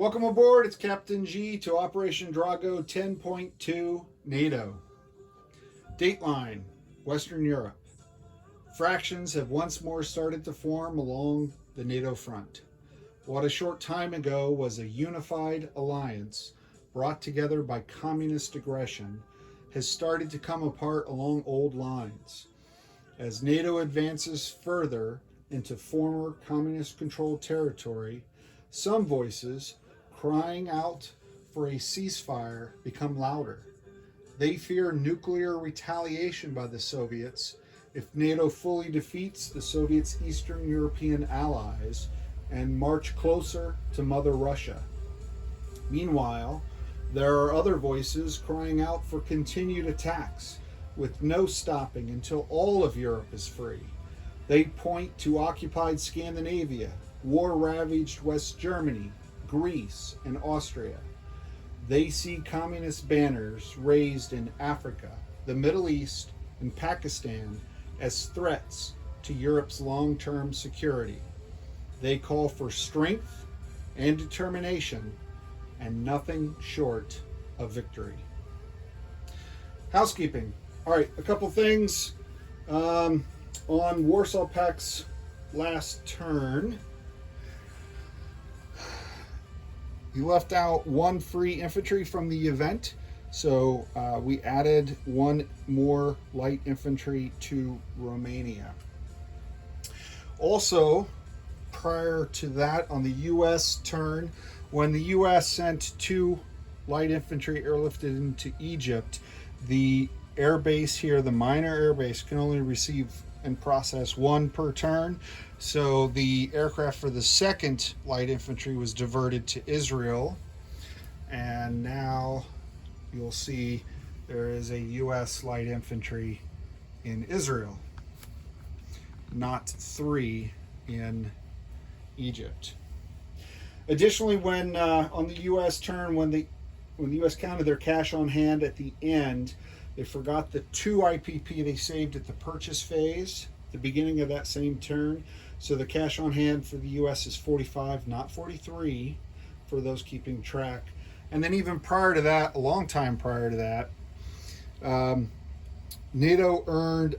Welcome aboard, it's Captain G to Operation Drago 10.2 NATO. Dateline, Western Europe. Fractions have once more started to form along the NATO front. What a short time ago was a unified alliance brought together by communist aggression has started to come apart along old lines. As NATO advances further into former communist-controlled territory, some voices crying out for a ceasefire become louder. They fear nuclear retaliation by the Soviets if NATO fully defeats the Soviets' Eastern European allies and march closer to Mother Russia. Meanwhile, there are other voices crying out for continued attacks with no stopping until all of Europe is free. They point to occupied Scandinavia, war-ravaged West Germany, Greece, and Austria. They see communist banners raised in Africa, the Middle East, and Pakistan as threats to Europe's long-term security. They call for strength and determination and nothing short of victory. Housekeeping. All right, a couple things on Warsaw Pact's last turn. He left out one free infantry from the event, so we added one more light infantry to Romania. Also, prior to that, on the U.S. turn, when the U.S. sent two light infantry airlifted into Egypt, the airbase here, the minor airbase, can only receive and process one per turn. So the aircraft for the second light infantry was diverted to Israel. And now you'll see there is a U.S. light infantry in Israel, not three in Egypt. Additionally, when on the U.S. turn, when the U.S. counted their cash on hand at the end, they forgot the 2 IPP they saved at the purchase phase, the beginning of that same turn. So the cash on hand for the U.S. is 45, not 43, for those keeping track. And then even prior to that, a long time prior to that, NATO earned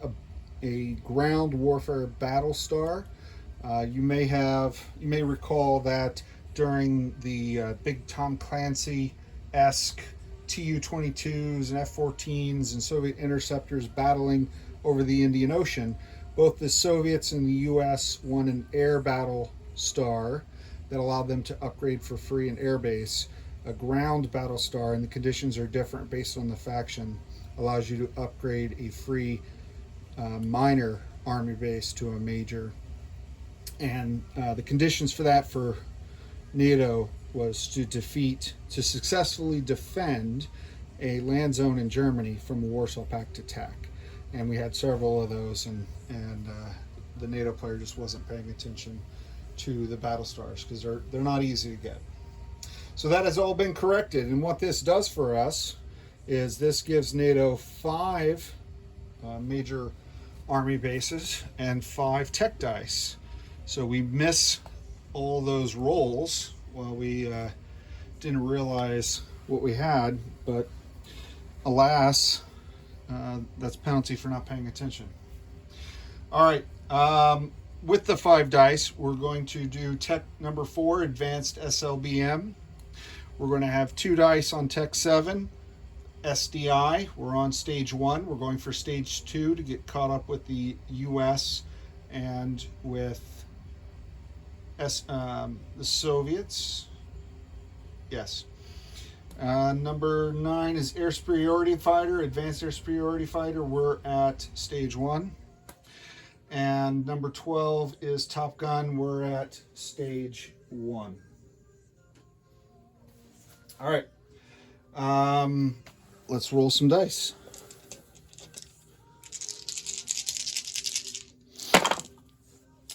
a ground warfare battle star. You may recall that during the big Tom Clancy-esque Tu-22s and F-14s and Soviet interceptors battling over the Indian Ocean, both the Soviets and the U.S. won an air battle star that allowed them to upgrade for free an air base. A ground battle star, and the conditions are different based on the faction, allows you to upgrade a free minor army base to a major. And the conditions for that for NATO was to successfully defend a land zone in Germany from a Warsaw Pact attack. And we had several of those, and the NATO player just wasn't paying attention to the battle stars because they're not easy to get. So that has all been corrected, and what this does for us is this gives NATO 5 major army bases and 5 tech dice. So we miss all those rolls while we didn't realize what we had, but alas, that's penalty for not paying attention. All right, with the 5 dice, we're going to do tech number 4, advanced SLBM. We're going to have 2 dice on tech 7, SDI. We're on stage 1. We're going for stage 2 to get caught up with the US and with the Soviets. Yes. Number 9 is air superiority fighter, advanced air superiority fighter. We're at stage 1. And number 12 is Top Gun. We're at stage 1. All right. Let's roll some dice.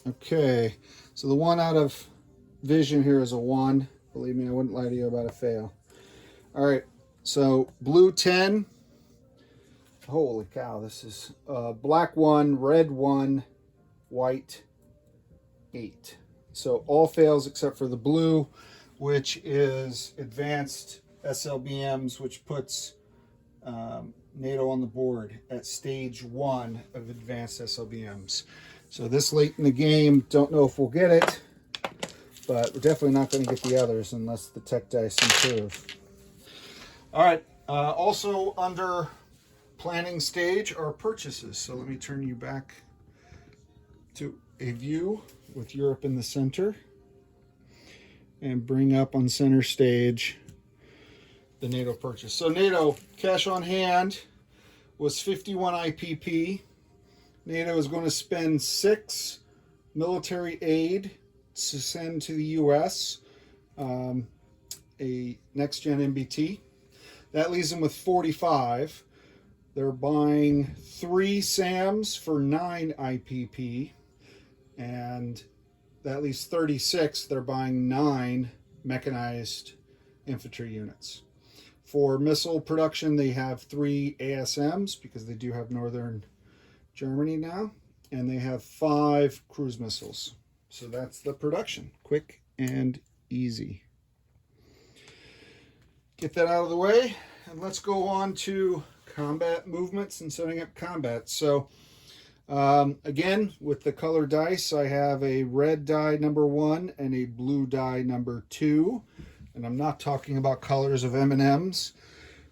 Okay. So the one out of vision here is a 1. Believe me, I wouldn't lie to you about a fail. All right. So blue 10. Holy cow, this is black 1, red 1, white 8. So all fails except for the blue. which is advanced SLBMs, which puts NATO on the board at stage 1 of advanced SLBMs. So this late in the game, don't know if we'll get it, but we're definitely not going to get the others unless the tech dice improve. All right, also under planning stage are purchases. So let me turn you back to a view with Europe in the center and bring up on center stage the NATO purchase. So NATO cash on hand was 51 IPP. NATO is going to spend 6 military aid to send to the US, a next-gen MBT. That leaves them with 45. They're buying 3 SAMs for 9 IPP, and that leaves 36. They're buying 9 mechanized infantry units. For missile production, they have 3 ASMs because they do have Northern Germany now, and they have 5 cruise missiles. So that's the production. Quick and easy. Get that out of the way, and let's go on to combat movements and setting up combat. So again, with the color dice, I have a red die number 1 and a blue die number 2. And I'm not talking about colors of M&Ms.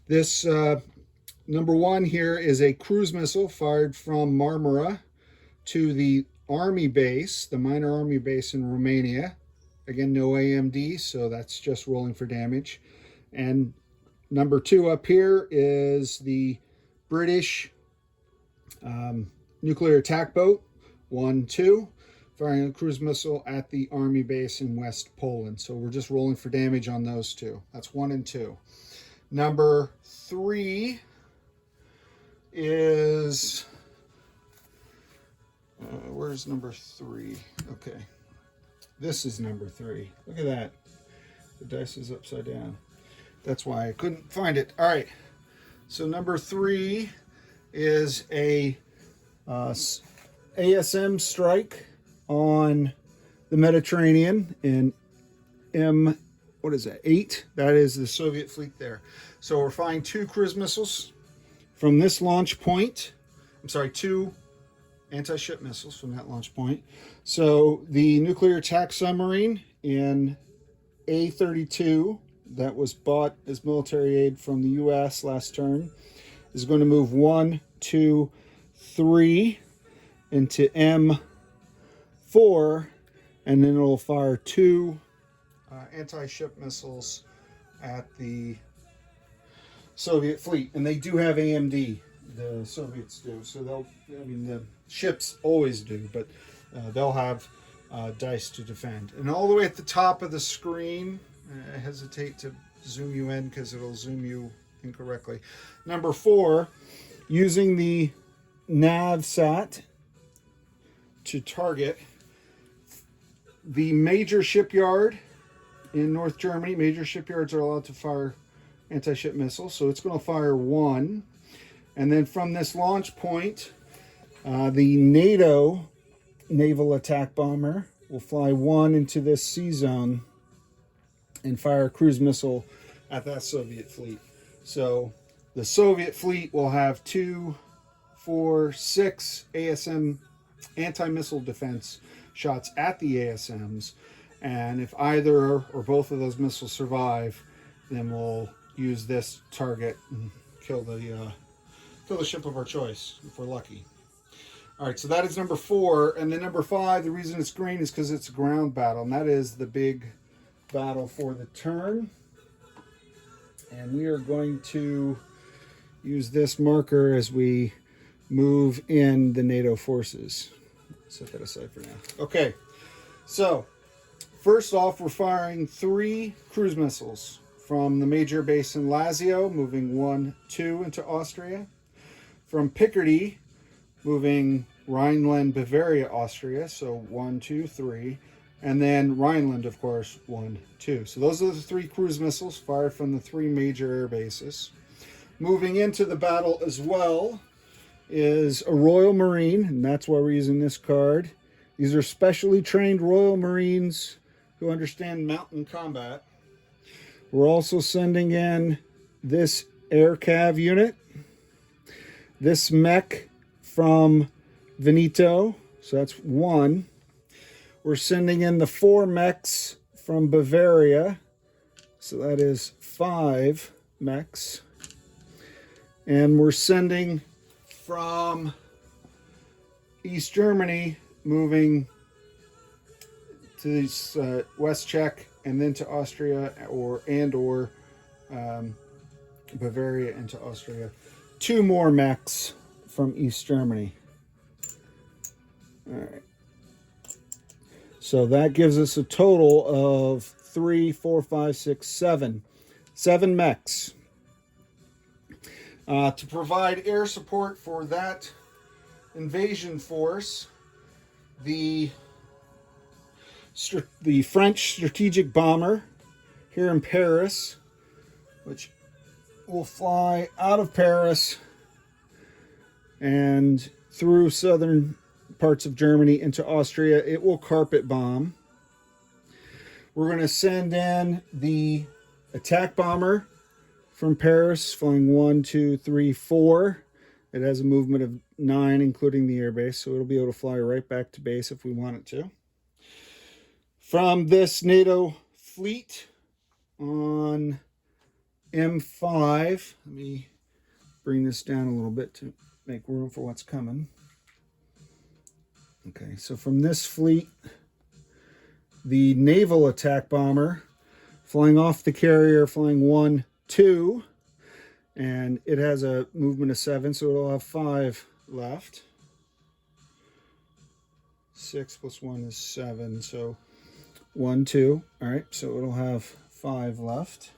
This number 1 here is a cruise missile fired from Marmara to the army base, the minor army base in Romania. Again, no AMD, so that's just rolling for damage. And number 2 up here is the British nuclear attack boat, 1-2. Firing a cruise missile at the army base in West Poland. So we're just rolling for damage on those 2. That's 1 and 2. Number 3 is... where's number 3? Okay. This is number 3. Look at that. The dice is upside down. That's why I couldn't find it. All right. So number 3 is a ASM strike on the Mediterranean in what is that, 8? That is the Soviet fleet there. So we're firing 2 cruise missiles from this launch point. I'm sorry, 2 anti-ship missiles from that launch point. So the nuclear attack submarine in A-32 that was bought as military aid from the US last turn is going to move 1, 2, 3 into M4, and then it'll fire 2 anti-ship missiles at the Soviet fleet. And they do have AMD, the Soviets do. So they'll, I mean, the ships always do, but they'll have dice to defend. And all the way at the top of the screen, I hesitate to zoom you in because it'll zoom you incorrectly. Number 4, using the NavSat to target the major shipyard in North Germany. Major shipyards are allowed to fire anti-ship missiles, so it's going to fire 1. And then from this launch point, the NATO naval attack bomber will fly 1 into this sea zone and fire a cruise missile at that Soviet fleet. So the Soviet fleet will have 2, 4, 6 ASM anti-missile defense shots at the ASMs, and if either or both of those missiles survive, then we'll use this target and kill the ship of our choice if we're lucky. All right, so that is number 4, and then number 5, the reason it's green is because it's a ground battle, and that is the big battle for the turn. And we are going to use this marker as we move in the NATO forces. Set that aside for now. Okay, so first off, we're firing 3 cruise missiles from the major base in Lazio, moving 1, 2 into Austria. From Picardy, moving Rhineland, Bavaria, Austria, so 1, 2, 3. And then Rhineland, of course, 1, 2. So those are the 3 cruise missiles fired from the 3 major air bases. Moving into the battle as well is a Royal Marine, and that's why we're using this card. These are specially trained Royal Marines who understand mountain combat. We're also sending in this air cav unit, this mech from NATO, so that's 1. We're sending in the 4 mechs from Bavaria, so that is 5 mechs. And we're sending from East Germany, moving to West Czech, and then to Austria, or Bavaria into Austria. 2 more mechs from East Germany. All right. So that gives us a total of 3, 4, 5, 6, 7. 7 mechs. To provide air support for that invasion force, the French strategic bomber here in Paris, which will fly out of Paris and through southern parts of Germany into Austria. It will carpet bomb. We're going to send in the attack bomber from Paris, flying 1, 2, 3, 4. It has a movement of 9, including the airbase, so it'll be able to fly right back to base if we want it to. From this NATO fleet on M5, let me bring this down a little bit to make room for what's coming. Okay, so from this fleet, the naval attack bomber, flying off the carrier, flying 1, 2, and it has a movement of 7, so it'll have 5 left. 6 plus 1 is 7, so 1, 2. All right, so it'll have 5 left.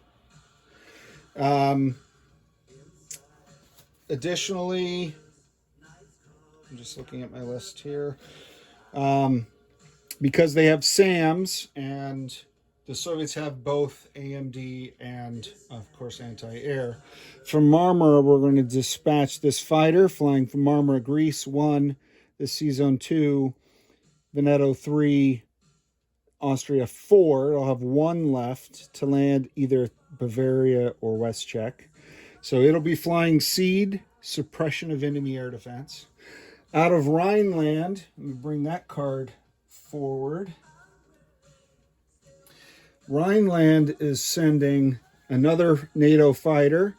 Additionally, I'm just looking at my list here. Because they have SAMs, and the Soviets have both AMD and, of course, anti-air. From Marmara, we're going to dispatch this fighter flying from Marmara, Greece, 1, the C-Zone 2, Veneto 3, Austria 4. It'll have 1 left to land either Bavaria or West Czech. So it'll be flying SEED, suppression of enemy air defense. Out of Rhineland, let me bring that card forward. Rhineland is sending another NATO fighter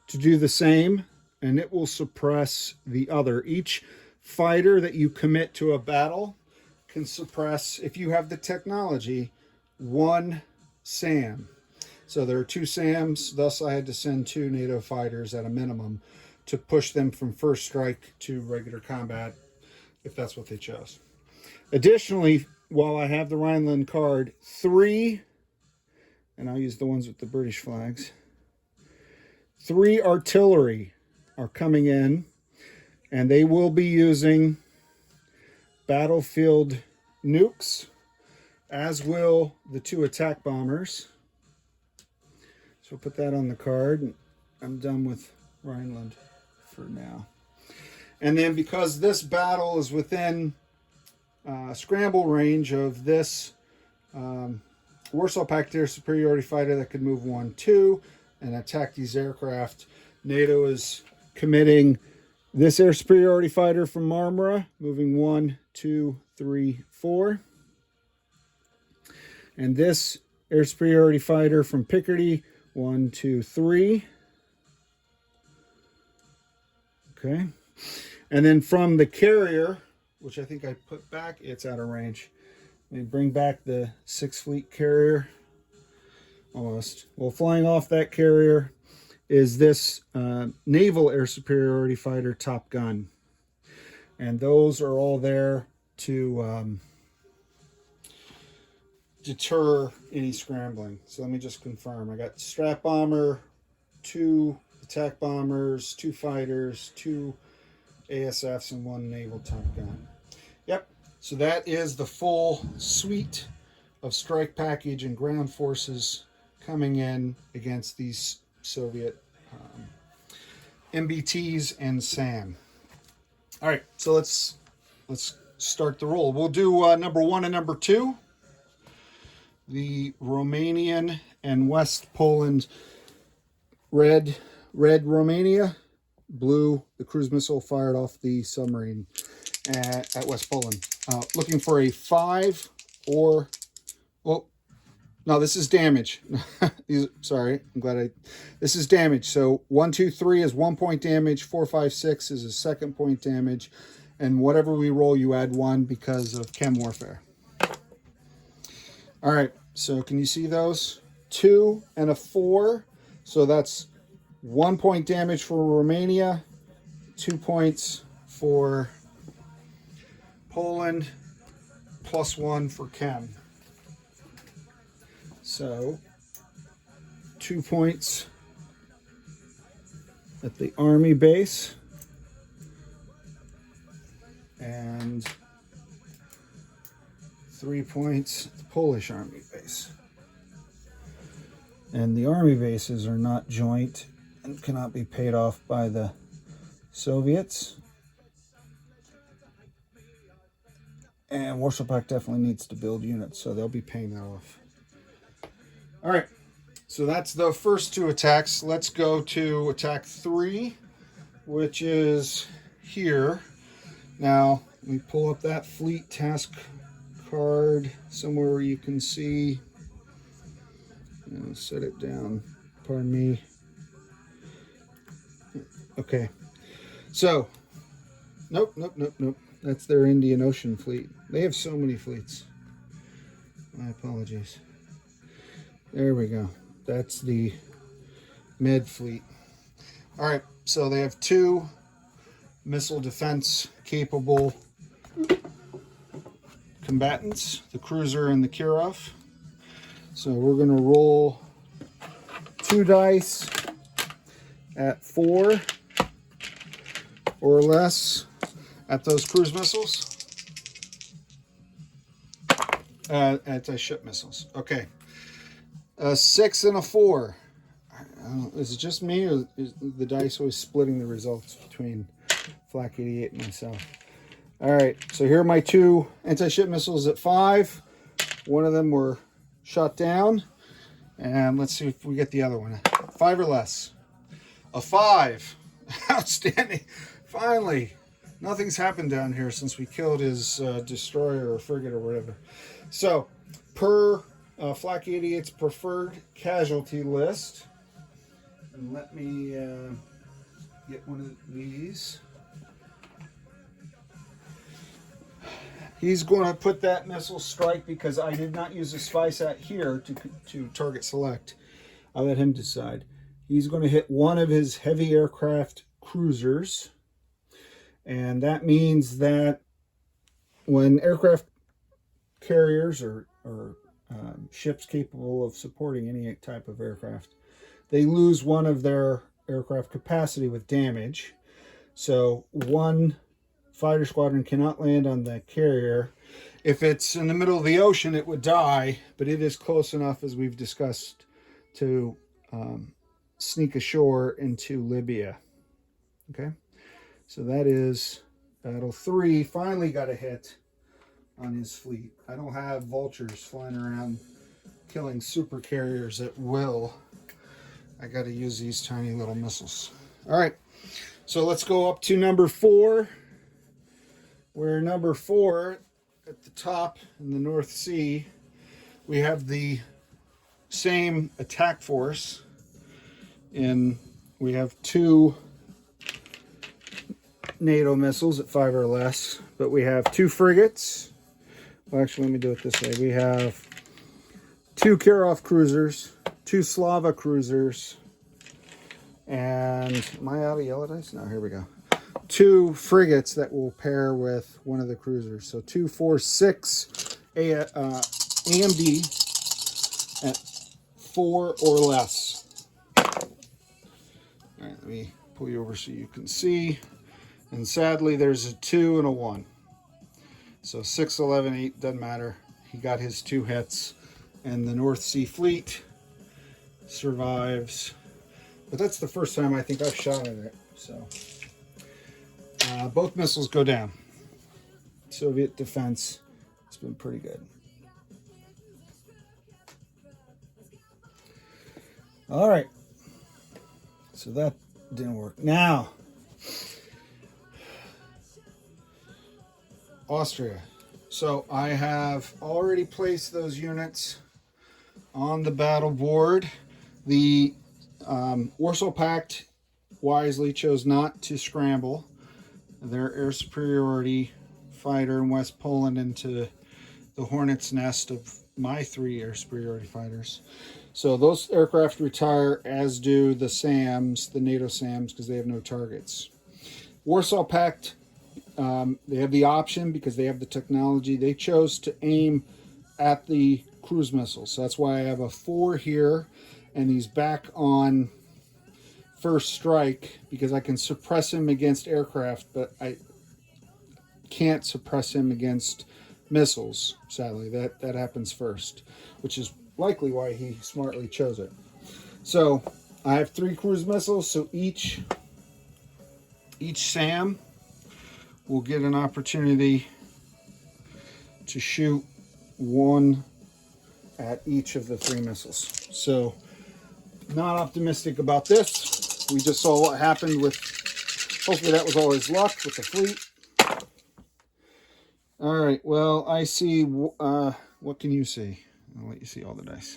to do the same, and it will suppress the other. Each fighter that you commit to a battle can suppress, if you have the technology, 1 SAM. So there are 2 SAMs, thus I had to send 2 NATO fighters at a minimum to push them from first strike to regular combat, if that's what they chose. Additionally, while I have the Rhineland card, 3, and I'll use the ones with the British flags, 3 artillery are coming in, and they will be using battlefield nukes, as will the 2 attack bombers. So put that on the card, and I'm done with Rhineland for now. And then, because this battle is within scramble range of this Warsaw Pact air superiority fighter that could move 1, 2 and attack these aircraft, NATO is committing this air superiority fighter from Marmara, moving 1, 2, 3, 4. And this air superiority fighter from Picardy, 1, 2, 3. Okay. And then from the carrier, which I think I put back, it's out of range. Let me bring back the 6th Fleet carrier. Almost. Well, flying off that carrier is this naval air superiority fighter, Top Gun. And those are all there to deter any scrambling. So let me just confirm. I got strap bomber, 2 attack bombers, 2 fighters, 2 ASFs, and 1 naval Top Gun. Yep. So that is the full suite of strike package and ground forces coming in against these Soviet MBTs and SAM. All right, so let's start the roll. We'll do number 1 and number 2. the Romanian and West Poland. Red Romania, blue the cruise missile fired off the submarine at West Poland. Looking for a 5 or, well, no, this is damage. Sorry, I'm glad this is damage. So 1, 2, 3 is 1 point damage. 4, 5, 6 is a 2nd point damage. And whatever we roll, you add 1 because of chem warfare. All right, so can you see those? 2 and a 4. So that's 1 point damage for Romania, 2 points for Poland, +1 for chem. So 2 points at the Army base and 3 points at the Polish Army base. And the Army bases are not joint and cannot be paid off by the Soviets. And Warsaw Pact definitely needs to build units, so they'll be paying that off. All right, so that's the first 2 attacks. Let's go to attack 3, which is here. Now, let me pull up that fleet task card somewhere where you can see. Set it down. Pardon me. Okay. So, nope. That's their Indian Ocean fleet. They have so many fleets. My apologies. There we go. That's the Med fleet. All right. So they have 2 missile defense capable combatants, the cruiser and the Kirov. So we're going to roll 2 dice at 4 or less at those cruise missiles. Anti-ship missiles. Okay. A 6 and a 4. Is it just me, or is the dice always splitting the results between Flak 88 and myself? All right. So here are my 2 anti-ship missiles at 5. One of them were shot down. And let's see if we get the other one. 5 or less. A 5. Outstanding. Finally. Nothing's happened down here since we killed his destroyer or frigate or whatever. So, per Flak 88's preferred casualty list, and let me get one of these. He's going to put that missile strike because I did not use a spy sat here to target select. I'll let him decide. He's going to hit one of his heavy aircraft cruisers. And that means that when aircraft carriers or ships capable of supporting any type of aircraft, they lose one of their aircraft capacity with damage. So one fighter squadron cannot land on the carrier. If it's in the middle of the ocean, it would die, but it is close enough, as we've discussed, to sneak ashore into Libya. Okay, so that is battle 3. Finally got a hit on his fleet. I don't have vultures flying around killing super carriers at will. I got to use these tiny little missiles. All right, so let's go up to number 4. Where number 4 at the top in the North Sea, we have the same attack force. And we have 2 NATO missiles at 5 or less, but we have 2 frigates. Well, actually, let me do it this way. We have 2 Kirov cruisers, 2 Slava cruisers, and am I out of yellow dice? No, here we go. 2 frigates that will pair with one of the cruisers. So 2, 4, 6 AMD at 4 or less. All right, let me pull you over so you can see. And sadly, there's a 2 and a 1. So 6, 11, 8, doesn't matter. He got his 2 hits. And the North Sea Fleet survives. But that's the first time I think I've shot at it. So both missiles go down. Soviet defense has been pretty good. All right. So that didn't work. Now, Austria. So I have already placed those units on the battle board. The Warsaw Pact wisely chose not to scramble their air superiority fighter in West Poland into the hornet's nest of my 3 air superiority fighters. So those aircraft retire, as do the SAMs, the NATO SAMs, because they have no targets. Warsaw Pact, they have the option because they have the technology. They chose to aim at the cruise missiles. So that's why I have a 4 here, and he's back on first strike because I can suppress him against aircraft, but I can't suppress him against missiles. Sadly, that happens first, which is likely why he smartly chose it. So I have 3 cruise missiles, so each SAM will get an opportunity to shoot 1 at each of the 3 missiles. So not optimistic about this. We just saw what happened with, hopefully that was all his luck with the fleet. All right, well, I see, what can you see? I'll let you see all the dice.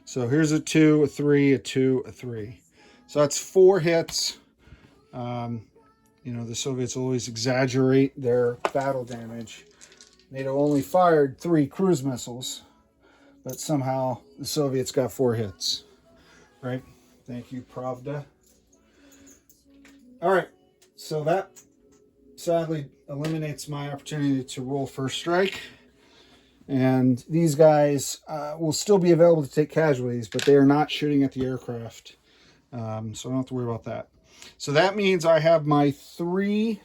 So here's a 2, a 3, a 2, a 3. So that's 4 hits. You know, the Soviets always exaggerate their battle damage. NATO only fired 3 cruise missiles, but somehow the Soviets got 4 hits. Right? Thank you, Pravda. All right, so that sadly eliminates my opportunity to roll first strike. And these guys will still be available to take casualties, but they are not shooting at the aircraft. So I don't have to worry about that. So that means I have my 3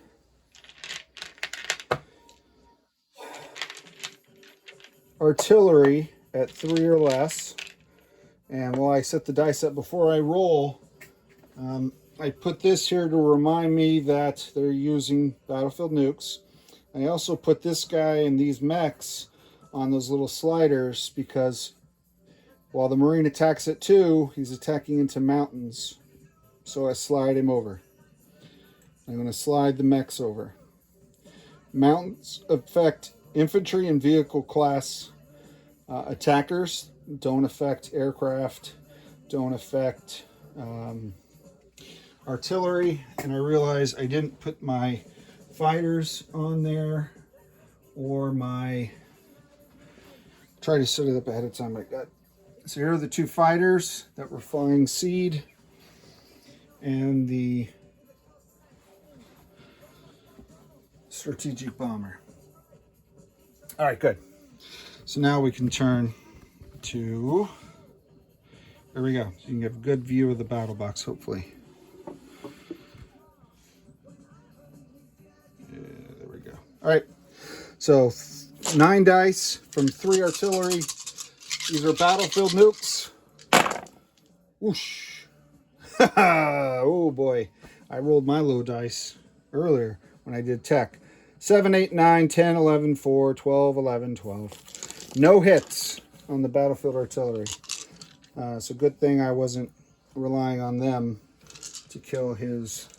artillery at 3 or less. And while I set the dice up before I roll, I put this here to remind me that they're using battlefield nukes. I also put this guy and these mechs on those little sliders because while the Marine attacks at 2, he's attacking into mountains. So I slide him over. I'm going to slide the mechs over. Mountains affect infantry and vehicle class attackers. Don't affect aircraft. Don't affect artillery. And I realize I didn't put my fighters on there or my... Try to set it up ahead of time like that. So here are the 2 fighters that were flying seed and the strategic bomber. All right, good. So now we can turn to, there we go. So you can get a good view of the battle box, hopefully. Yeah, there we go. All right, so 9 dice from 3 artillery. These are battlefield nukes. Whoosh. Oh boy, I rolled my low dice earlier when I did tech. 7, 8, 9, 10, 11, 4, 12, 11, 12. No hits on the battlefield artillery. So good thing I wasn't relying on them to kill his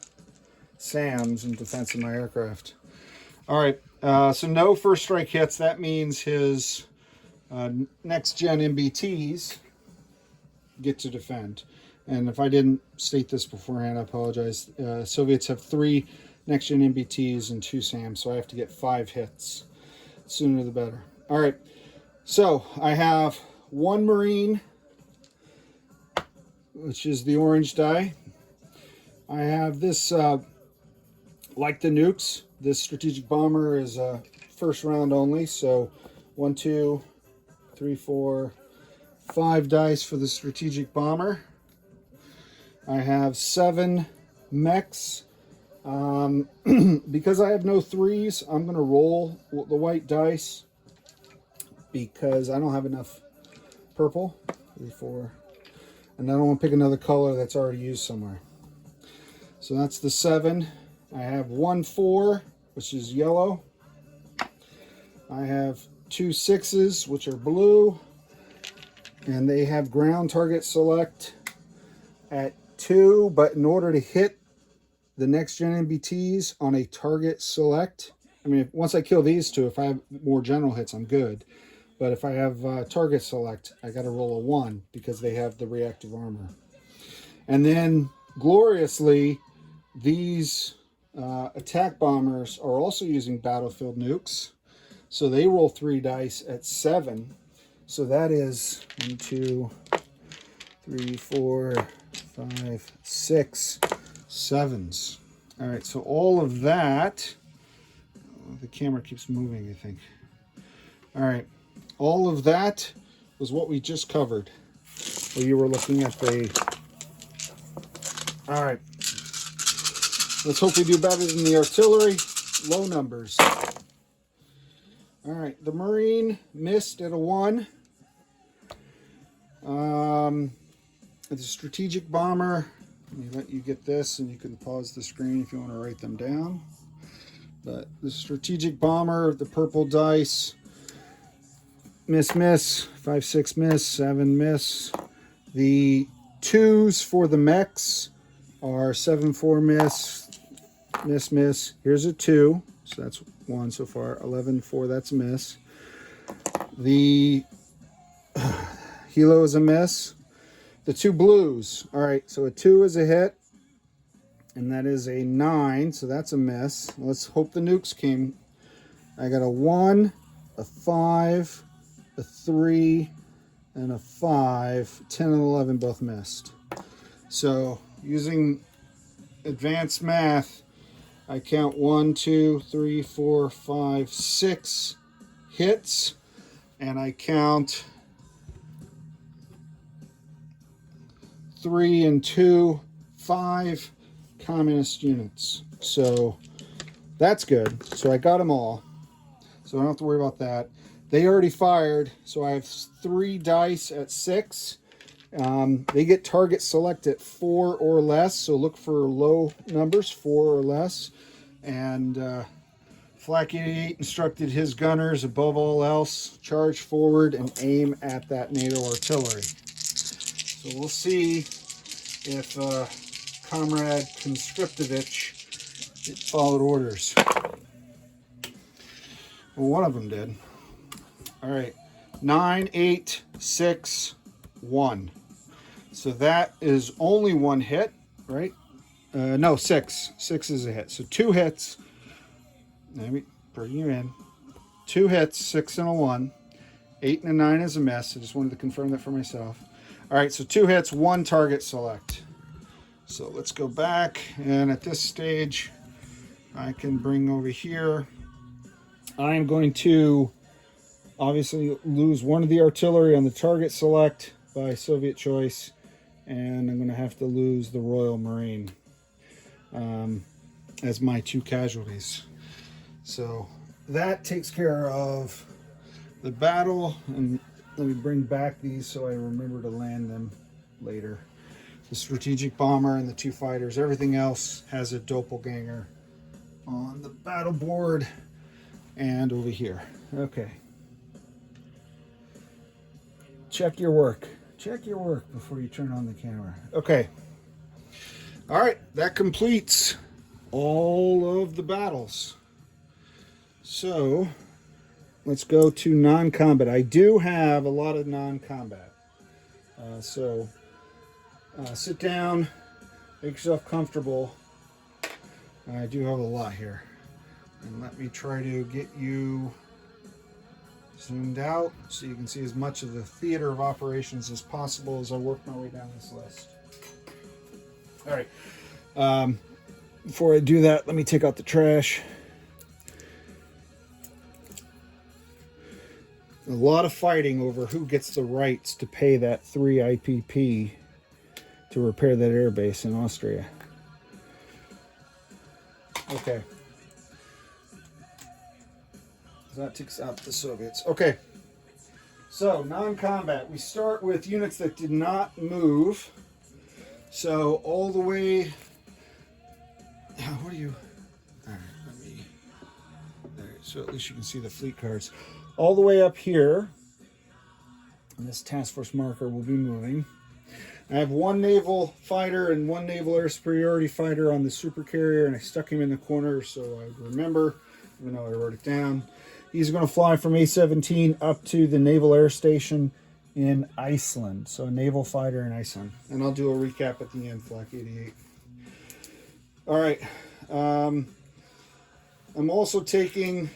SAMs in defense of my aircraft. All right, so no first strike hits. That means his next-gen MBTs get to defend. And if I didn't state this beforehand, I apologize. Soviets have 3 next-gen MBTs and 2 SAMs, so I have to get 5 hits. Sooner the better. All right, so I have 1 Marine, which is the orange die. I have this, like the nukes, this strategic bomber is a first round only, so 1, 2, 3, 4, 5 dice for the strategic bomber. I have 7 mechs. Because I have no 3s, I'm going to roll the white dice because I don't have enough purple. 3, 4. And I don't want to pick another color that's already used somewhere. So that's the 7. I have 1 4, which is yellow. I have 2 6s, which are blue. And they have ground target select at 2, but in order to hit the next gen MBTs on a target select, I mean, once I kill these two, if I have more general hits, I'm good. But if I have target select, I got to roll a 1 because they have the reactive armor. And then, gloriously, these attack bombers are also using battlefield nukes. So they roll 3 dice at 7. So that is 1, 2, 3, 4, 5, 6 7s. All right, so all of that, the camera keeps moving, I think. All right, all of that was what we just covered. Well, you were looking at the... All right, let's hope we do better than the artillery. Low numbers. All right, the Marine missed at a 1. The strategic bomber, let me let you get this, and you can pause the screen if you want to write them down. But the strategic bomber, the purple dice, miss, 5, 6 miss, 7 miss. The 2s for the mechs are 7, 4 miss, miss. Here's a 2, so that's 1 so far. 11, 4, that's a miss. The Hilo is a miss. The 2 blues, all right, so a 2 is a hit, and that is a 9, so that's a miss. Let's hope the nukes came. I got a 1, a 5, a 3, and a 5. 10 and 11 both missed. So using advanced math, I count 1, 2, 3, 4, 5, 6 hits, and I count 3 and 2, 5 communist units. So that's good. So I got them all. So I don't have to worry about that. They already fired, so I have 3 dice at 6. They get target select at 4 or less, so look for low numbers, 4 or less. And Flak 88 instructed his gunners, above all else, charge forward and aim at that NATO artillery. So we'll see if Comrade Conscriptovich followed orders. Well, one of them did. All right, 9, 8, 6, 1. So that is only 1 hit, right? No, 6. 6 is a hit. So 2 hits. Let me bring you in. 2 hits, 6 and a 1. 8 and a 9 is a miss. I just wanted to confirm that for myself. All right, so 2 hits, 1 target select. So let's go back, and at this stage, I can bring over here. I'm going to obviously lose 1 of the artillery on the target select by Soviet choice, and I'm going to have to lose the Royal Marine as my 2 casualties. So that takes care of the battle, and let me bring back these so I remember to land them later. The strategic bomber and the 2 fighters. Everything else has a doppelganger on the battle board and over here. Okay. Check your work. Check your work before you turn on the camera. Okay. All right. That completes all of the battles. So let's go to non-combat. I do have a lot of non-combat. Sit down, make yourself comfortable. I do have a lot here. And let me try to get you zoomed out so you can see as much of the theater of operations as possible as I work my way down this list. All right. Before I do that, let me take out the trash. A lot of fighting over who gets the rights to pay that 3 IPP to repair that air base in Austria. Okay. That takes out the Soviets. Okay. So, non-combat. We start with units that did not move. So, all the way... What are you... All right, let me... There, so at least you can see the fleet cards. All the way up here, and this task force marker will be moving. I have one naval fighter and one naval air superiority fighter on the supercarrier, and I stuck him in the corner so I remember, even though I wrote it down. He's going to fly from A-17 up to the Naval Air Station in Iceland. So a naval fighter in Iceland. And I'll do a recap at the end, Flak 88. All right. I'm also taking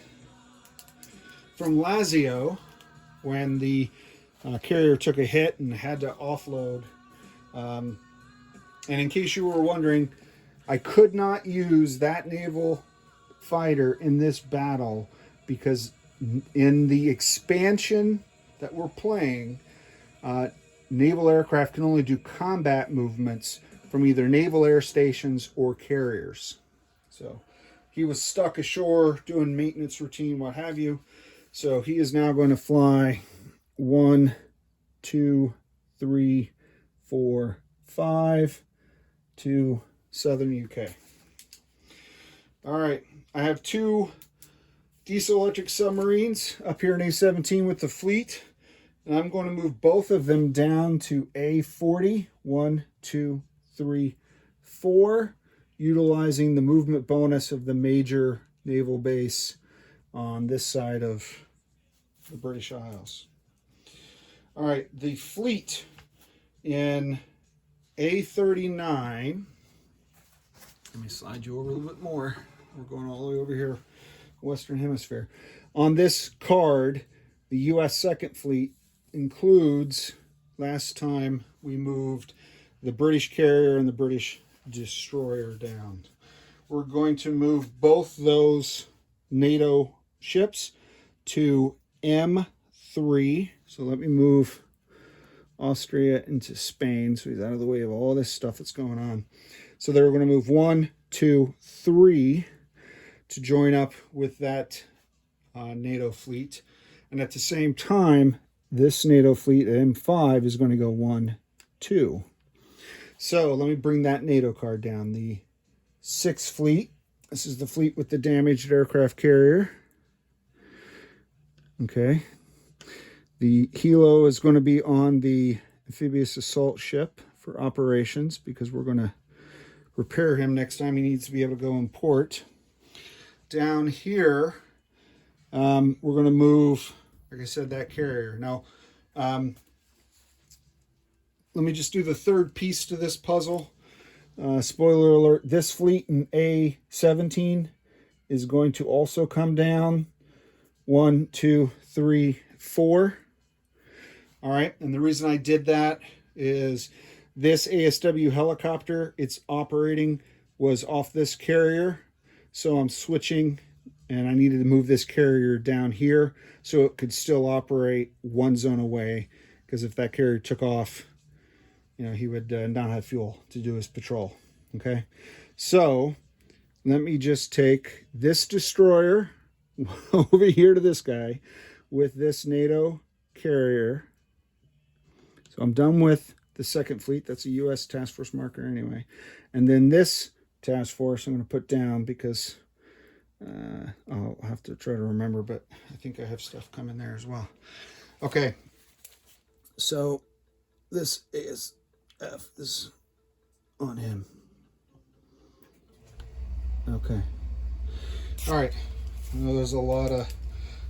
from Lazio when the carrier took a hit and had to offload. And in case you were wondering, I could not use that naval fighter in this battle because in the expansion that we're playing, naval aircraft can only do combat movements from either naval air stations or carriers. So he was stuck ashore doing maintenance routine, what have you. So he is now going to fly 1, 2, 3, 4, 5 to southern UK. All right, I have 2 diesel electric submarines up here in A-17 with the fleet, and I'm going to move both of them down to A-40, 1, 2, 3, 4, utilizing the movement bonus of the major naval base on this side of the British Isles. All right, the fleet in A-39, let me slide you over a little bit more. We're going all the way over here, Western Hemisphere. On this card, the U.S. Second Fleet includes, last time we moved the British carrier and the British destroyer down. We're going to move both those NATO ships to M3. So let me move Austria into Spain so he's out of the way of all this stuff that's going on. So they're going to move 1, 2, 3 to join up with that NATO fleet. And at the same time, this NATO fleet at M5 is going to go 1, 2. So let me bring that NATO card down. The 6th Fleet. This is the fleet with the damaged aircraft carrier. Okay. The helo is going to be on the amphibious assault ship for operations because we're going to repair him next time he needs to be able to go in port. Down here, we're going to move, like I said, that carrier. Now, let me just do the third piece to this puzzle. Spoiler alert, this fleet in A-17 is going to also come down 1, 2, 3, 4. All right, and the reason I did that is this ASW helicopter, its operating was off this carrier. So I'm switching, and I needed to move this carrier down here so it could still operate one zone away. Because if that carrier took off, you know, he would not have fuel to do his patrol. Okay, so let me just take this destroyer over here to this guy with this NATO carrier. So I'm done with the Second Fleet. That's a U.S. task force marker anyway. And then this task force I'm going to put down because I'll have to try to remember, but I think I have stuff coming there as well. Okay, so this is F is on him. Okay. All right. I know there's a lot of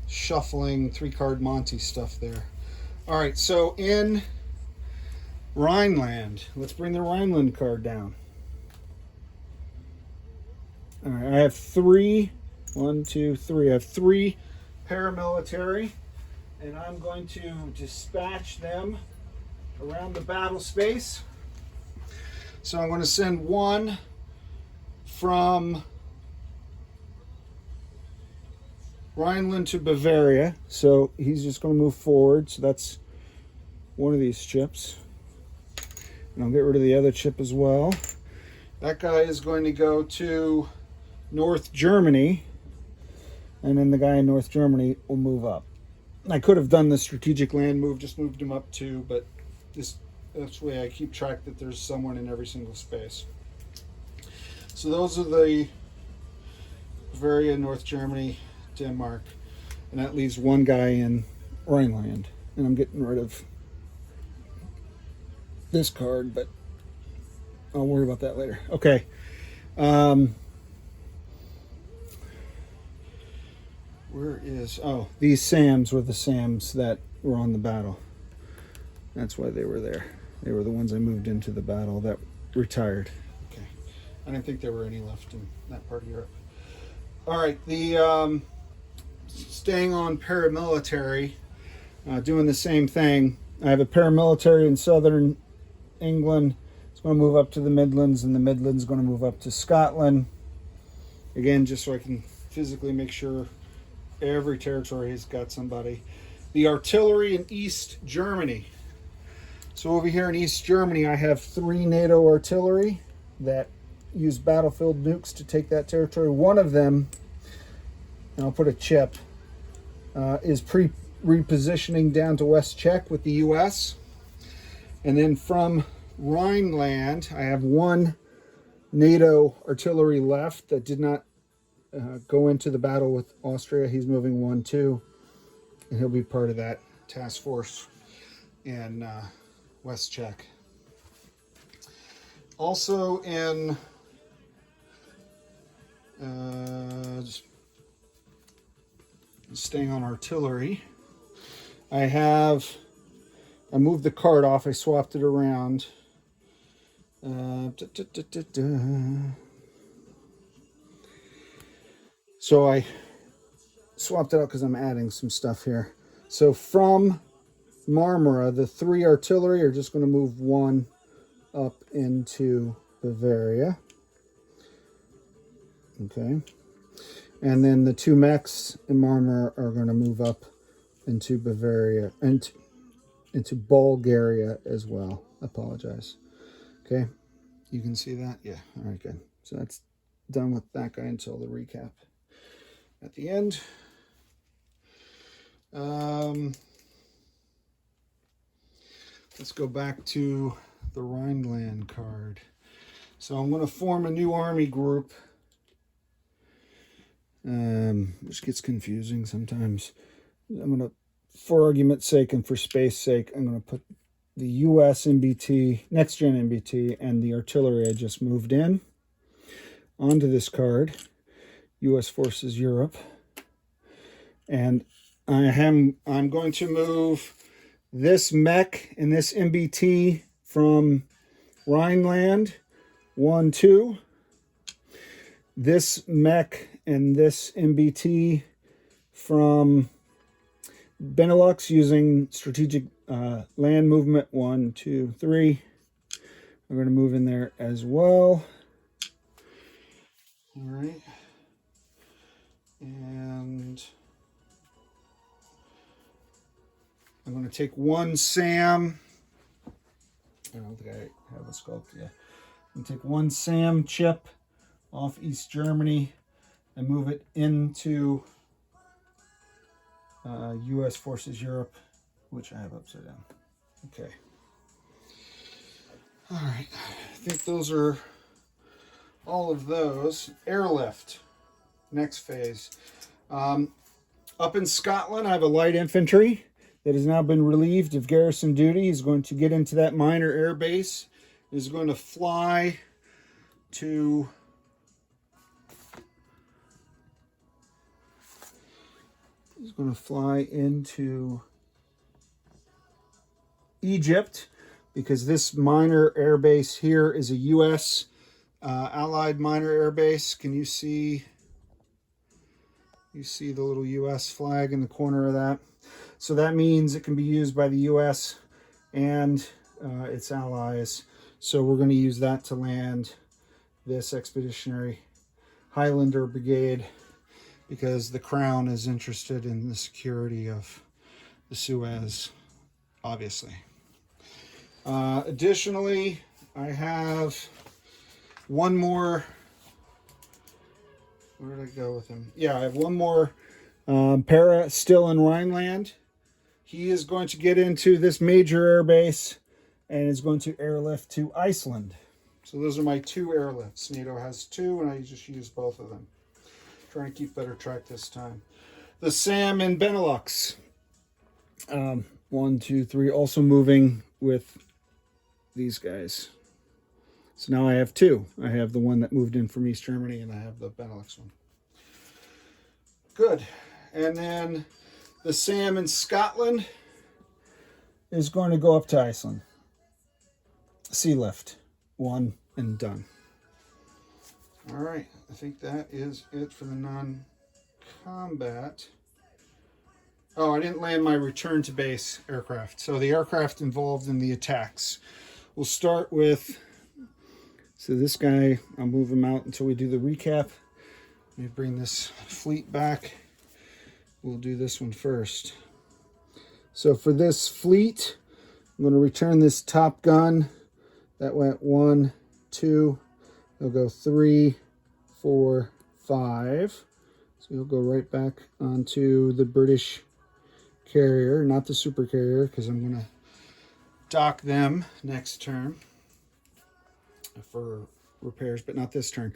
shuffling 3-card Monty stuff there. All right, so in Rhineland, let's bring the Rhineland card down. All right, I have 3, 1, 2, 3. I have 3 paramilitary, and I'm going to dispatch them around the battle space. So I'm going to send 1 from Rhineland to Bavaria. So he's just going to move forward. So that's one of these chips. And I'll get rid of the other chip as well. That guy is going to go to North Germany. And then the guy in North Germany will move up. I could have done the strategic land move, just moved him up too, but that's the way I keep track that there's someone in every single space. So those are the Bavaria, North Germany, Denmark, and that leaves 1 guy in Rhineland. And I'm getting rid of this card, but I'll worry about that later. Okay. Where is... Oh, these SAMs were the SAMs that were on the battle. That's why they were there. They were the ones I moved into the battle that retired. Okay. I didn't think there were any left in that part of Europe. All right. The staying on paramilitary, doing the same thing. I have a paramilitary in southern England. It's going to move up to the Midlands, and the Midlands is going to move up to Scotland. Again, just so I can physically make sure every territory has got somebody. The artillery in East Germany. So over here in East Germany, I have 3 NATO artillery that use battlefield nukes to take that territory. One of them, and I'll put a chip, is repositioning down to West Czech with the US. And then from Rhineland, I have 1 NATO artillery left that did not go into the battle with Austria. He's moving 1 too, and he'll be part of that task force in West Czech. Also in just staying on artillery, I moved the card off. I swapped it around. So I swapped it out because I'm adding some stuff here. So from Marmara, the 3 artillery are just going to move 1 up into Bavaria. Okay. And then the 2 mechs in Marmara are going to move up into Bavaria and into Bulgaria as well. I apologize. Okay. You can see that? Yeah. All right, good. So that's done with that guy until the recap at the end. Let's go back to the Rhineland card. So I'm going to form a new army group. Which gets confusing sometimes. I'm going to, for argument's sake and for space sake, I'm going to put the US NBT, next gen NBT, and the artillery I just moved in onto this card. US Forces Europe. And I'm going to move this mech and this NBT from Rhineland 1, 2. This mech and this NBT from Benelux using strategic land movement 1, 2, 3. We're going to move in there as well. All right. And I'm going to take 1 SAM. I don't think I have a sculpt yet. I'm going to take 1 SAM chip off East Germany and move it into US Forces Europe, which I have upside down. Okay. All right. I think those are all of those. Airlift. Next phase. Up in Scotland, I have a light infantry that has now been relieved of garrison duty. He's going to get into that minor air base. He's going to fly to into Egypt, because this minor air base here is a U.S. Allied minor air base. Can you see? You see the little U.S. flag in the corner of that? So that means it can be used by the U.S. and its allies. So we're going to use that to land this Expeditionary Highlander Brigade, because the Crown is interested in the security of the Suez, obviously. Additionally, I have one more. Where did I go with him? Yeah, I have one more para still in Rhineland. He is going to get into this major air base and is going to airlift to Iceland. So those are my 2 airlifts. NATO has 2, and I just used both of them. Trying to keep better track this time. The SAM in Benelux. 1, 2, 3. Also moving with these guys. So now I have two. I have the one that moved in from East Germany, and I have the Benelux one. Good. And then the SAM in Scotland is going to go up to Iceland. Sea lift. One and done. All right. I think that is it for the non-combat. Oh, I didn't land my return to base aircraft. So the aircraft involved in the attacks. We'll start with, so this guy, I'll move him out until we do the recap. Let me bring this fleet back. We'll do this one first. So for this fleet, I'm going to return this Top Gun. That went 1, 2, it'll go 3, 4, 5. So you'll go right back onto the British carrier, not the super carrier, because I'm going to dock them next turn for repairs, but not this turn.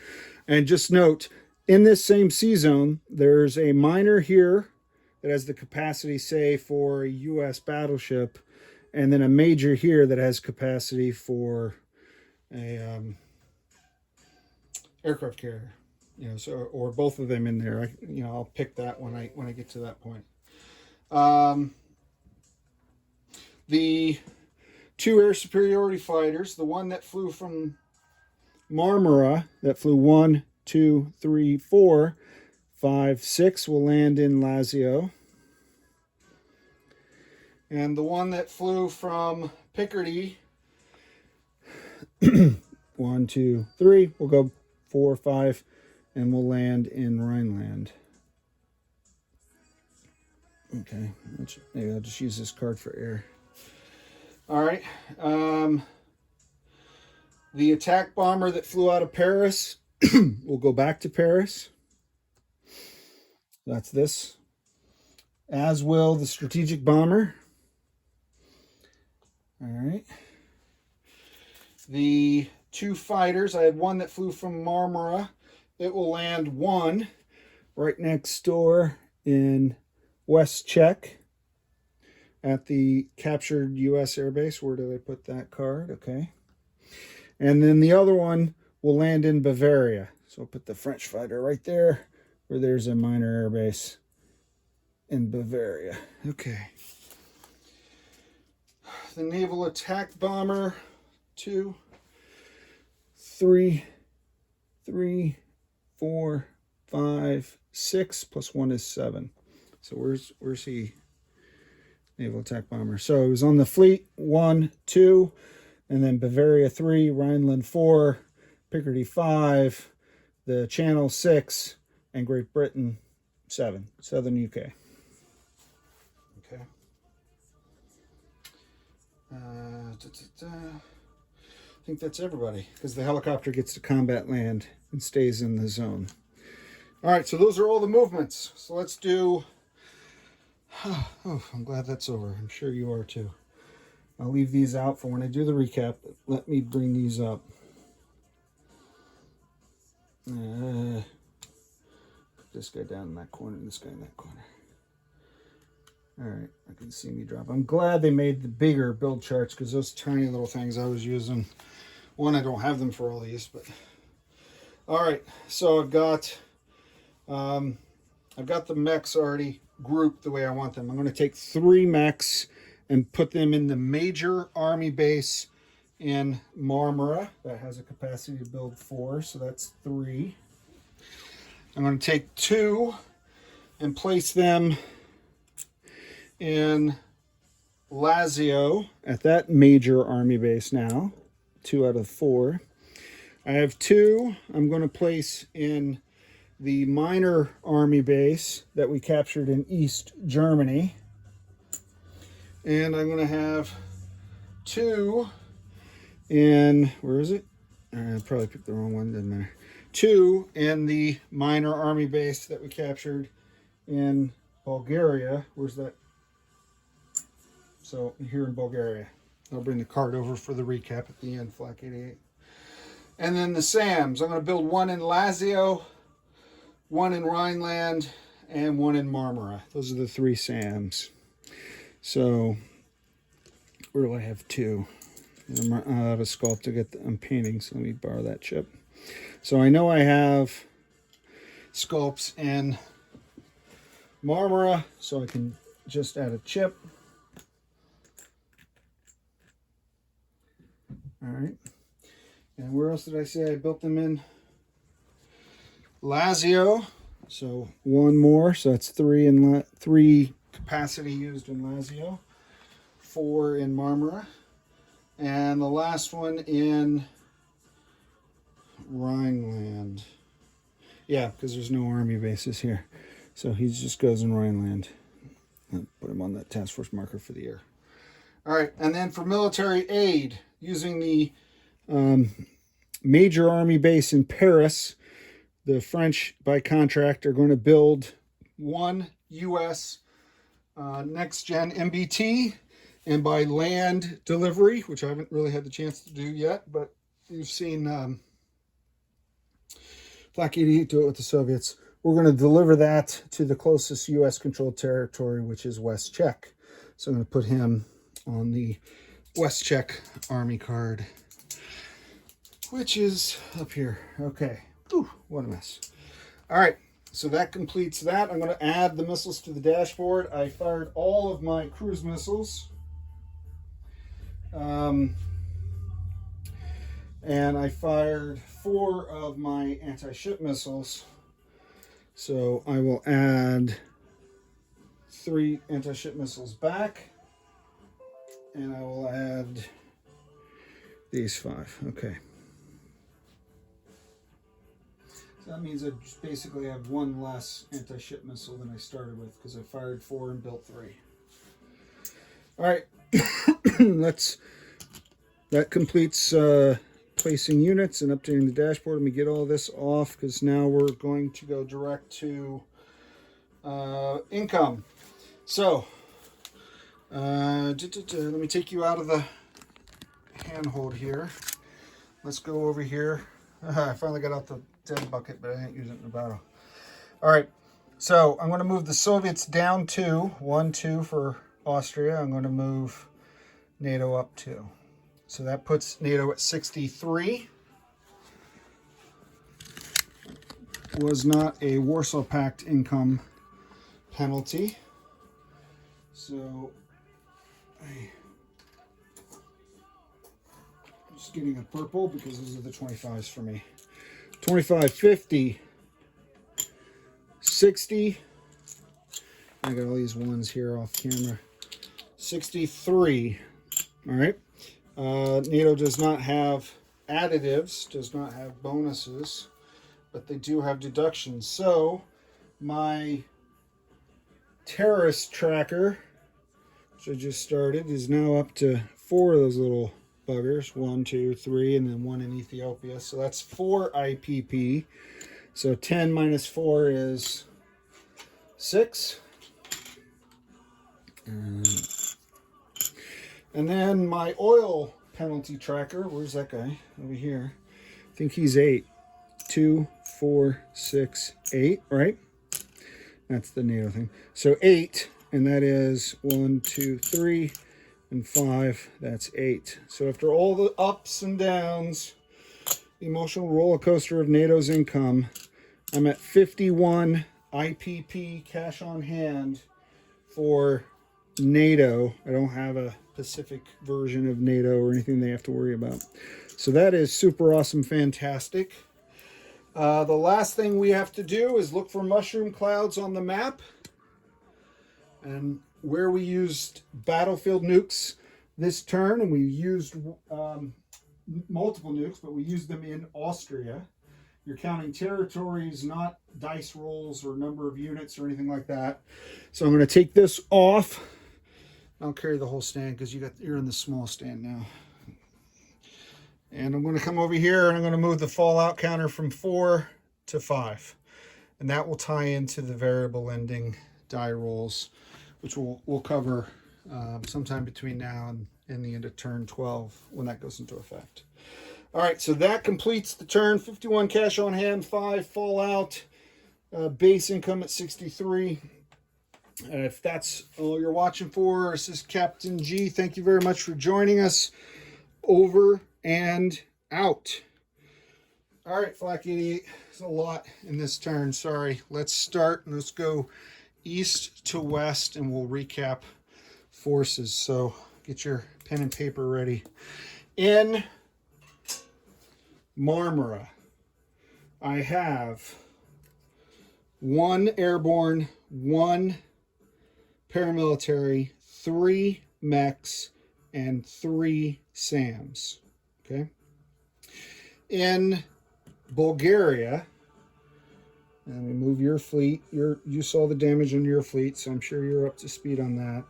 And just note, in this same sea zone, there's a minor here that has the capacity, say, for a U.S. battleship, and then a major here that has capacity for a aircraft carrier. You know, so or both of them in there. I'll pick that when I get to that point. The two air superiority fighters, the one that flew from Marmara, that flew 1, 2, 3, 4, 5, 6, will land in Lazio. And the one that flew from Picardy, 1, 2, 3, will go 4, 5, and we'll land in Rhineland. Okay, maybe I'll just use this card for air. All right. The attack bomber that flew out of Paris will go back to Paris. That's this. As will the strategic bomber. All right. The two fighters, I had one that flew from Marmara. It will land 1 right next door in West Czech at the captured U.S. airbase. Where did I put that card? Okay. And then the other one will land in Bavaria. So I'll put the French fighter right there where there's a minor airbase in Bavaria. Okay. The naval attack bomber, 2, 3, 4, 5, 6, plus 1 is 7. So where's he? Naval attack bomber. So it was on the fleet, 1, 2, and then Bavaria 3, Rhineland 4, Picardy 5, the Channel 6, and Great Britain 7, Southern UK. Okay. I think that's everybody, because the helicopter gets to combat land and stays in the zone. All right, so those are all the movements. So let's do... Oh, I'm glad that's over. I'm sure you are too. I'll leave these out for when I do the recap. Let me bring these up. Put this guy down in that corner and this guy in that corner. All right, I can see me drop. I'm glad they made the bigger build charts, because those tiny little things I was using, one, I don't have them for all these, but all right. So I've got the mechs already grouped the way I want them. I'm going to take 3 mechs and put them in the major army base in Marmara. That has a capacity to build 4, so that's 3. I'm going to take 2 and place them in Lazio at that major army base now. 2 out of 4. I have 2 I'm going to place in the minor army base that we captured in East Germany. And I'm going to have 2 in, where is it? I probably picked the wrong one, didn't matter. 2 in the minor army base that we captured in Bulgaria. Where's that? So here in Bulgaria. I'll bring the card over for the recap at the end, Flak 88. And then the SAMs. I'm going to build 1 in Lazio, 1 in Rhineland, and 1 in Marmara. Those are the 3 SAMs. So where do I have 2? I'm out of sculpt to get I'm painting, so let me borrow that chip. So I know I have sculpts in Marmara, so I can just add a chip. All right. And where else did I say I built them in? Lazio. So one more. So that's three capacity used in Lazio, 4 in Marmara, and the last one in Rhineland. Yeah, because there's no army bases here. So he just goes in Rhineland. I'll put him on that task force marker for the year. All right, and then for military aid, using the major army base in Paris, the French, by contract, are going to build one U.S. next-gen MBT, and by land delivery, which I haven't really had the chance to do yet, but you've seen Black 88 do it with the Soviets. We're going to deliver that to the closest U.S.-controlled territory, which is West Czech. So I'm going to put him on the West Czech Army card, which is up here. Okay. Ooh, what a mess. All right. So that completes that. I'm going to add the missiles to the dashboard. I fired all of my cruise missiles. And I fired 4 of my anti-ship missiles. So I will add 3 anti-ship missiles back. And I will add these 5. Okay. So that means I just basically have 1 less anti-ship missile than I started with, because I fired 4 and built 3. All right. That completes placing units and updating the dashboard. Let me get all this off, because now we're going to go direct to income. So let me take you out of the handhold here. Let's go over here. I finally got out the dead bucket, but I didn't use it in the battle. All right, so I'm going to move the Soviets down 2, 1, 2 for Austria. I'm going to move NATO up 2. So that puts NATO at 63. Was not a Warsaw Pact income penalty. So I'm just getting a purple because those are the 25s for me. 25, 50, 60. I got all these ones here off camera. 63. All right. NATO does not have additives, does not have bonuses, but they do have deductions. So my terrorist tracker, which I just started, is now up to 4 of those little buggers. 1, 2, 3, and then 1 in Ethiopia. So that's 4 IPP. So 10 minus 4 is 6. And then my oil penalty tracker, where's that guy? Over here. I think he's 8. 2, 4, 6, 8, right? That's the NATO thing. So 8, and that is 1, 2, 3, and 5. That's 8. So after all the ups and downs, the emotional roller coaster of NATO's income, I'm at 51 IPP cash on hand for NATO. I don't have a Pacific version of NATO or anything they have to worry about. So that is super awesome, fantastic. The last thing we have to do is look for mushroom clouds on the map. And where we used battlefield nukes this turn, and we used multiple nukes, but we used them in Austria. You're counting territories, not dice rolls or number of units or anything like that. So I'm going to take this off. I'll carry the whole stand because you're in the small stand now. And I'm going to come over here and I'm going to move the fallout counter from 4 to 5. And that will tie into the variable ending die rolls, which we'll cover sometime between now and the end of turn 12 when that goes into effect. All right, so that completes the turn. 51 cash on hand, 5 fallout, base income at 63. If that's all you're watching for, this is Captain G. Thank you very much for joining us. over and out. All right, Flak 88, there's a lot in this turn, sorry. Let's start, and let's go east to west, and we'll recap forces. So get your pen and paper ready. In Marmara, I have 1 airborne, 1 paramilitary, 3 mechs, and 3 SAMs. Okay. In Bulgaria, and we move your fleet. You saw the damage on your fleet, so I'm sure you're up to speed on that.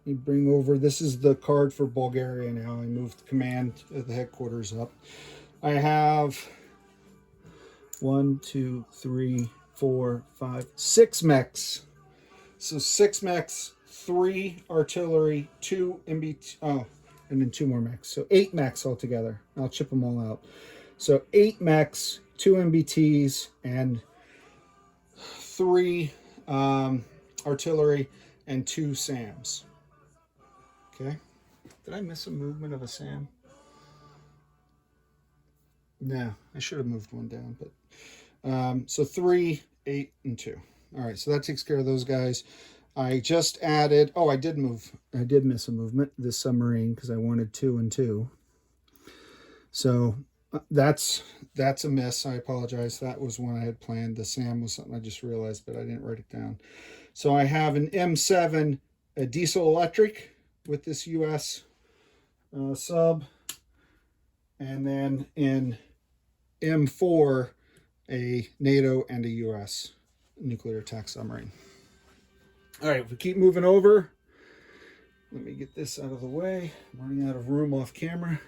You bring over, this is the card for Bulgaria now. I moved command of the headquarters up. I have 1, 2, 3, 4, 5, 6 mechs. So 6 mechs, 3 artillery, 2 MBT, oh, and then 2 more mechs. So 8 mechs altogether. I'll chip them all out. So 8 mechs, 2 MBTs, and 3 artillery, and 2 SAMs. Okay. Did I miss a movement of a SAM? No, I should have moved one down, but so 3, 8, and 2. All right, so that takes care of those guys. I just added, oh, I did miss a movement, this submarine, because I wanted 2 and 2. So that's a miss. I apologize. That was one I had planned. The SAM was something I just realized, but I didn't write it down. So I have an M7, a diesel electric with this US sub, and then in M4, a NATO and a US nuclear attack submarine. All right, if we keep moving over, let me get this out of the way. I'm running out of room off camera.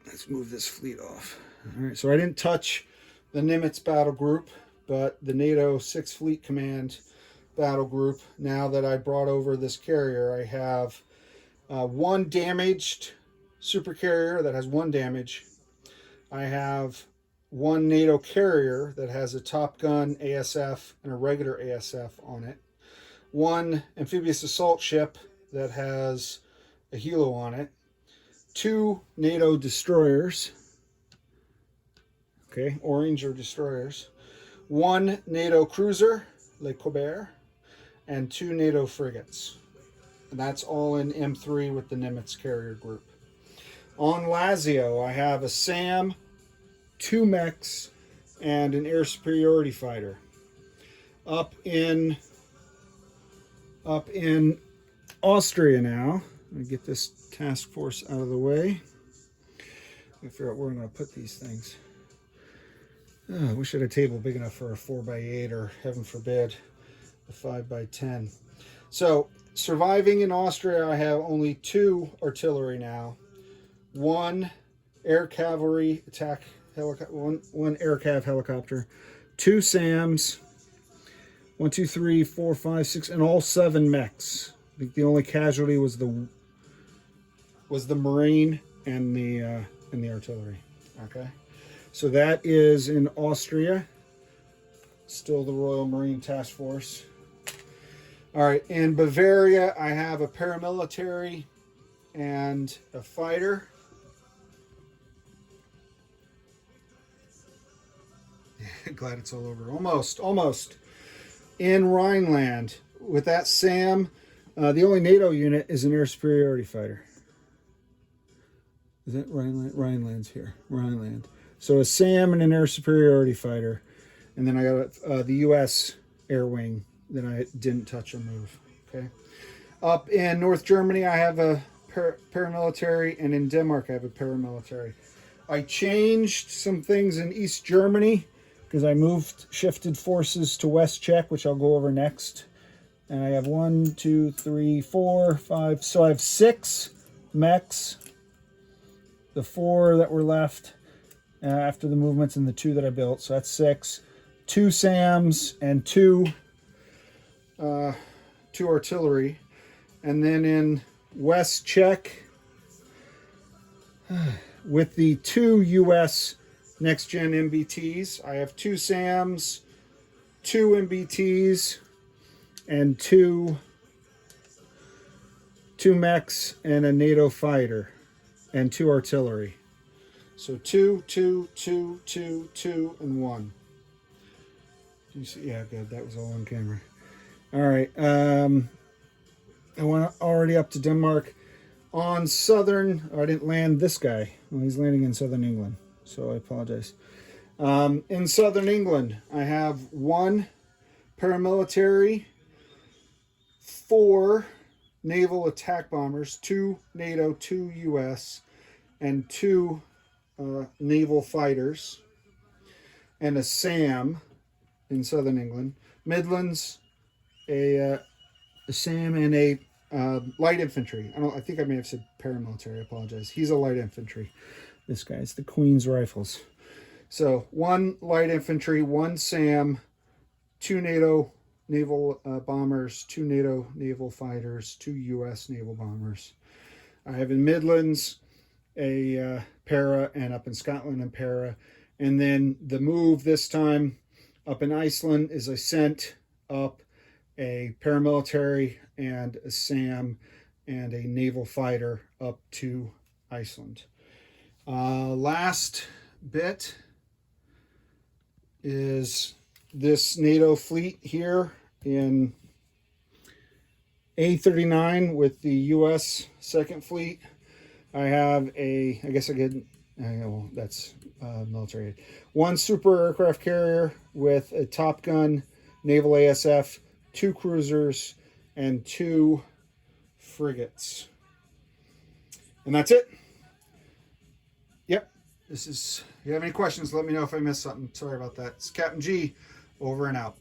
Let's move this fleet off. All right, so I didn't touch the Nimitz battle group, but the NATO 6th Fleet Command battle group. Now that I brought over this carrier, I have 1 damaged supercarrier that has 1 damage. I have 1 NATO carrier that has a Top Gun ASF and a regular ASF on it. 1 amphibious assault ship that has a helo on it. 2 NATO destroyers. Okay, orange are destroyers. 1 NATO cruiser, Le Colbert, and 2 NATO frigates. And that's all in M3 with the Nimitz carrier group. On Lazio, I have a SAM, 2 mechs, and an air superiority fighter. Up in Austria now. Let me get this task force out of the way. Let me figure out where I'm going to put these things. Oh, I wish I had a table big enough for a 4x8 or, heaven forbid, a 5x10. So, surviving in Austria, I have only 2 artillery now. 1 air cavalry attack helicopter, one air cav helicopter, 2 SAMs, 1, 2, 3, 4, 5, 6, and all 7 mechs. I think the only casualty was the Marine and the artillery. Okay, so that is in Austria. Still the Royal Marine Task Force. All right, in Bavaria, I have a paramilitary and a fighter. Glad it's all over. Almost. In Rhineland, with that SAM, the only NATO unit is an air superiority fighter. Is that Rhineland? Rhineland's here. Rhineland. So a SAM and an air superiority fighter. And then I got the U.S. air wing that I didn't touch or move. Okay. Up in North Germany, I have a paramilitary, and in Denmark, I have a paramilitary. I changed some things in East Germany because I shifted forces to West Czech, which I'll go over next. And I have 1, 2, 3, 4, 5. So I have 6 mechs. The 4 that were left after the movements and the 2 that I built. So that's 6. 2 SAMs and 2 artillery. And then in West Czech, with the 2 U.S. next-gen MBTs, I have 2 SAMs, 2 MBTs, and 2 2 mechs, and a NATO fighter, and 2 artillery. So 2, 2, 2, 2, 2, and 1. You see? Yeah, good. That was all on camera. All right. I went already up to Denmark. On southern, I didn't land this guy. Well, he's landing in southern England, so I apologize. In southern England, I have 1 paramilitary, 4 naval attack bombers, 2 NATO, 2 US, and 2 naval fighters, and a SAM in southern England. Midlands, a SAM and a light infantry. I think I may have said paramilitary. I apologize. He's a light infantry. This guy's the Queen's Rifles. So 1 light infantry, 1 SAM, 2 NATO naval bombers, 2 NATO naval fighters, 2 US naval bombers. I have in Midlands a para, and up in Scotland a para. And then the move this time up in Iceland is I sent up a paramilitary and a SAM and a naval fighter up to Iceland. Last bit is this NATO fleet here in A39 with the US 2nd Fleet. I have I guess I get, well, that's military. 1 super aircraft carrier with a Top Gun naval ASF, 2 cruisers, and 2 frigates. And that's it. Yep. This is, if you have any questions, let me know if I missed something. Sorry about that. It's Captain G, over and out.